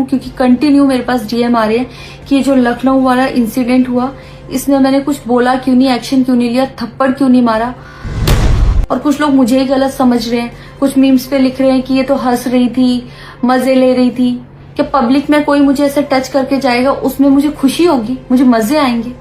क्योंकि कंटिन्यू मेरे पास डीएम आ रहे हैं कि ये जो लखनऊ वाला इंसिडेंट हुआ इसमें मैंने कुछ बोला क्यों नहीं, एक्शन क्यों नहीं लिया, थप्पड़ क्यों नहीं मारा। और कुछ लोग मुझे ही गलत समझ रहे हैं, कुछ मीम्स पे लिख रहे हैं कि ये तो हंस रही थी, मजे ले रही थी। कि पब्लिक में कोई मुझे ऐसे टच करके जाएगा उसमें मुझे खुशी होगी, मुझे मजे आएंगे।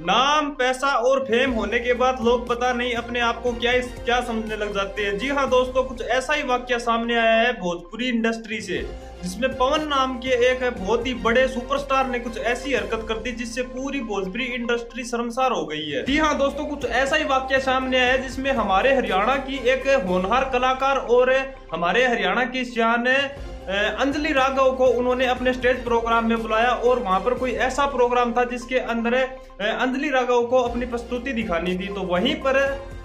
नाम, पैसा और फेम होने के बाद लोग पता नहीं अपने आप को क्या समझने लग जाते हैं। जी हाँ दोस्तों, कुछ ऐसा ही वाकया सामने आया है भोजपुरी इंडस्ट्री से, जिसमें पवन नाम के एक बहुत ही बड़े सुपरस्टार ने कुछ ऐसी हरकत कर दी जिससे पूरी भोजपुरी इंडस्ट्री शर्मसार हो गई है। जी हाँ दोस्तों, कुछ ऐसा ही वाकया सामने आया है जिसमें हमारे हरियाणा की एक होनहार कलाकार और हमारे हरियाणा की शान अंजलि राघव को उन्होंने अपने स्टेज प्रोग्राम में बुलाया और वहां पर कोई ऐसा प्रोग्राम था जिसके अंदर अंजलि राघव को अपनी प्रस्तुति दिखानी थी। तो वहीं पर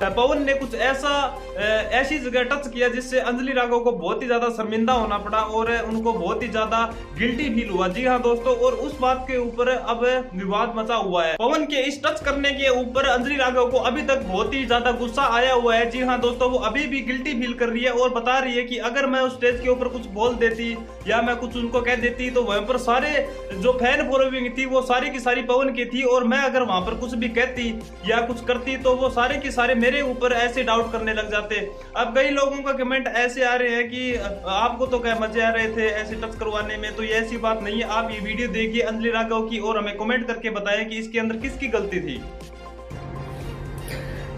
पवन ने कुछ ऐसी जगह टच किया जिससे अंजलि राघव को बहुत ही ज्यादा शर्मिंदा होना पड़ा और उनको बहुत ही ज्यादा गिल्टी फील हुआ। जी हाँ दोस्तों, और उस बात के ऊपर अब विवाद मचा हुआ है। पवन के इस टच करने के ऊपर अंजलि राघव को अभी तक बहुत ही ज्यादा गुस्सा आया हुआ है। जी हाँ दोस्तों, वो अभी भी गिल्टी फील कर रही है और बता रही है कि अगर मैं उस स्टेज के ऊपर कुछ बोल देती या मैं कुछ उनको कह देती तो वहां पर सारे जो फैन फॉलोइंग थी वो सारी की सारी पवन की थी, और मैं अगर वहां पर कुछ भी कहती या कुछ करती तो वो सारे की सारे मेरे ऊपर ऐसे डाउट करने लग जाते। अब कई लोगों का कमेंट ऐसे आ रहे हैं कि आपको तो क्या मजे आ रहे थे ऐसे टच करवाने में, तो ये ऐसी बात नहीं है। आप ये वीडियो देखिए अंजलि राघव की और हमें कमेंट करके बताएं कि इसके अंदर किसकी गलती थी।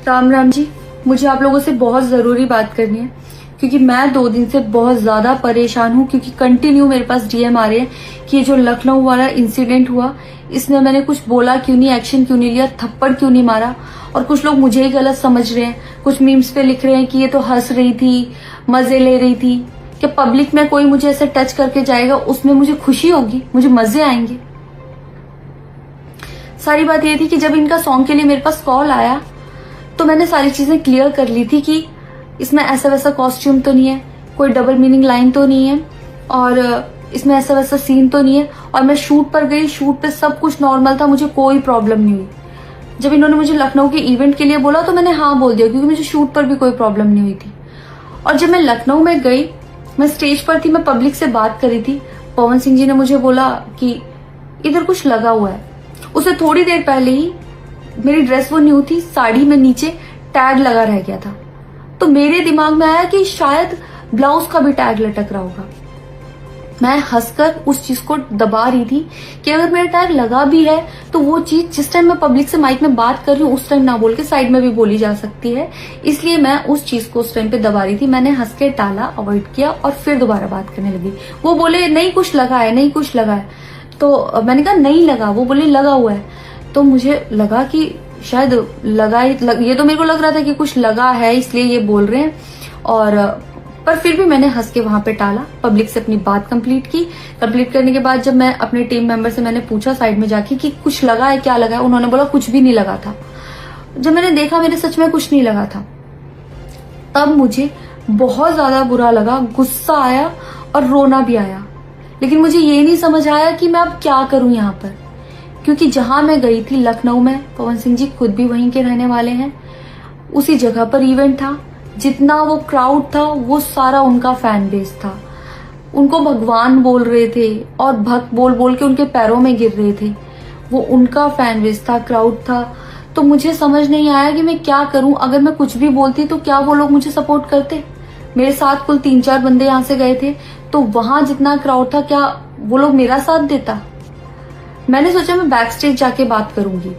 राम राम जी, मुझे आप लोगों से बहुत जरूरी बात करनी है क्योंकि मैं 2 दिन से बहुत ज्यादा परेशान हूँ, क्योंकि कंटिन्यू मेरे पास डीएम आ रहे हैं कि ये जो लखनऊ वाला इंसिडेंट हुआ इसमें मैंने कुछ बोला क्यों नहीं, एक्शन क्यों नहीं लिया, थप्पड़ क्यों नहीं मारा। और कुछ लोग मुझे ही गलत समझ रहे हैं, कुछ मीम्स पे लिख रहे हैं कि ये तो हंस रही थी, मजे ले रही थी। कि पब्लिक में कोई मुझे ऐसे टच करके जाएगा उसमें मुझे खुशी होगी, मुझे मजे आएंगे। सारी बात ये थी कि जब इनका सॉन्ग के लिए मेरे पास कॉल आया तो मैंने सारी चीजें क्लियर कर ली थी कि इसमें ऐसा वैसा कॉस्ट्यूम तो नहीं है, कोई डबल मीनिंग लाइन तो नहीं है, और इसमें ऐसा वैसा सीन तो नहीं है। और मैं शूट पर गई, शूट पे सब कुछ नॉर्मल था, मुझे कोई प्रॉब्लम नहीं हुई। जब इन्होंने मुझे लखनऊ के इवेंट के लिए बोला तो मैंने हाँ बोल दिया, क्योंकि मुझे शूट पर भी कोई प्रॉब्लम नहीं हुई थी। और जब मैं लखनऊ में गई, मैं स्टेज पर थी, मैं पब्लिक से बात कर रही थी, पवन सिंह जी ने मुझे बोला कि इधर कुछ लगा हुआ है। उससे थोड़ी देर पहले ही मेरी ड्रेस वो न्यू थी, साड़ी में नीचे टैग लगा रह गया था, तो मेरे दिमाग में आया कि शायद ब्लाउज का भी टैग लटक रहा होगा। मैं हंसकर उस चीज को दबा रही थी कि अगर मेरा टैग लगा भी है तो वो चीज जिस टाइम मैं पब्लिक से माइक में बात कर रही हूँ उस टाइम ना बोल के साइड में भी बोली जा सकती है, इसलिए मैं उस चीज को उस टाइम पे दबा रही थी। मैंने हंस के टाला, अवॉइड किया और फिर दोबारा बात करने लगी। वो बोले नहीं कुछ लगा है, नहीं कुछ लगा है, तो मैंने कहा नहीं लगा। वो बोले लगा हुआ है, तो मुझे लगा कि शायद ये तो मेरे को लग रहा था कि कुछ लगा है इसलिए ये बोल रहे हैं। और पर फिर भी मैंने हंस के वहां पे टाला, पब्लिक से अपनी बात कंप्लीट की। कंप्लीट करने के बाद जब मैं अपने टीम मेंबर से मैंने पूछा साइड में जाके कि कुछ लगा है, क्या लगा है, उन्होंने बोला कुछ भी नहीं लगा था। जब मैंने देखा मेरे सच में कुछ नहीं लगा था, तब मुझे बहुत ज्यादा बुरा लगा, गुस्सा आया और रोना भी आया। लेकिन मुझे ये नहीं समझ आया कि मैं अब क्या करूं यहाँ पर, क्योंकि जहां मैं गई थी लखनऊ में, पवन सिंह जी खुद भी वहीं के रहने वाले हैं, उसी जगह पर इवेंट था। जितना वो क्राउड था वो सारा उनका फैन बेस था। उनको भगवान बोल रहे थे और भक्त बोल बोल के उनके पैरों में गिर रहे थे। वो उनका फैन बेस था, क्राउड था। तो मुझे समझ नहीं आया कि मैं क्या करूं। अगर मैं कुछ भी बोलती तो क्या वो लोग मुझे सपोर्ट करते? मेरे साथ कुल 3-4 बंदे यहाँ से गए थे, तो वहां जितना क्राउड था क्या वो लोग मेरा साथ देता? मैंने सोचा मैं बैक स्टेज जाके बात करूंगी।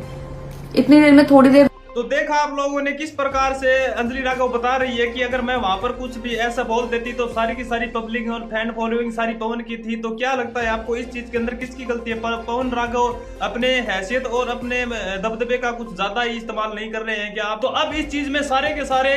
इतनी देर में थोड़ी देर तो देखा आप लोगों ने किस प्रकार से अंजलि राघव बता रही है कि अगर मैं वहां पर कुछ भी ऐसा बोल देती तो सारी की सारी पब्लिक और फैन फॉलोइंग सारी पवन की थी। तो क्या लगता है आपको इस चीज के अंदर किसकी गलती है? पवन राघव अपने हैसियत और अपने दबदबे का कुछ ज्यादा ही इस्तेमाल नहीं कर रहे हैं क्या आप? तो अब इस चीज में सारे के सारे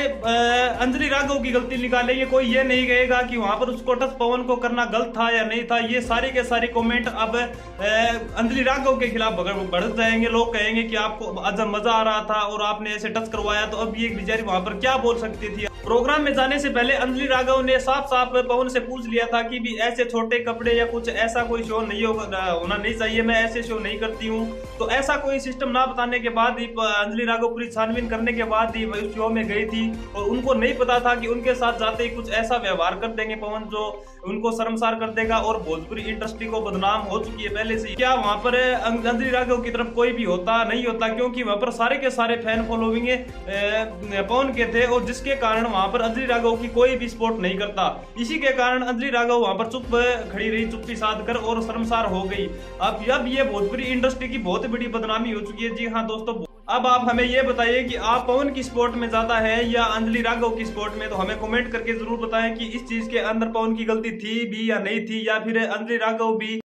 अंजलि राघव की गलती निकालेंगे, कोई ये नहीं कहेगा कि वहां पर उसको टच पवन को करना गलत था या नहीं था। ये सारे के सारे कॉमेंट अब अंजलि राघव के खिलाफ बढ़ जाएंगे। लोग कहेंगे कि आपको मजा आ रहा था और आपने ऐसे टच करवाया, तो अब ये बेचारी वहां पर क्या बोल सकती थी। प्रोग्राम में जाने से पहले अंजलि राघव ने साफ साफ पवन से पूछ लिया था कि भी ऐसे छोटे कपड़े या कुछ ऐसा कोई शो नहीं होना नहीं चाहिए, मैं ऐसे शो नहीं करती हूँ। तो ऐसा कोई सिस्टम ना बताने के बाद ही अंजलि राघव पूरी छानबीन करने के बाद ही उस शो में गई थी और उनको नहीं पता था कि उनके साथ जाते ही कुछ ऐसा व्यवहार कर देंगे पवन जो उनको शर्मसार कर देगा और भोजपुरी इंडस्ट्री को बदनाम हो चुकी है पहले से। क्या वहां पर अंजलि राघव की तरफ कोई भी होता नहीं होता, क्योंकि वहां पर सारे के सारे फैन फॉलोइंग पवन के थे और जिसके कारण वहां पर अंजलि राघव की कोई भी सपोर्ट नहीं करता। इसी के कारण अंजलि राघव वहां पर चुप खड़ी रही, चुप्पी साध कर और शर्मसार हो गई। अब ये भोजपुरी इंडस्ट्री की बहुत बड़ी बदनामी हो चुकी है। जी हाँ दोस्तों, अब आप हमें ये बताइए कि आप पवन की सपोर्ट में ज्यादा है या अंजलि राघव की सपोर्ट में, तो हमें कमेंट करके जरूर बताएं कि इस चीज के अंदर पवन की गलती थी भी या नहीं थी, या फिर अंजलि राघव भी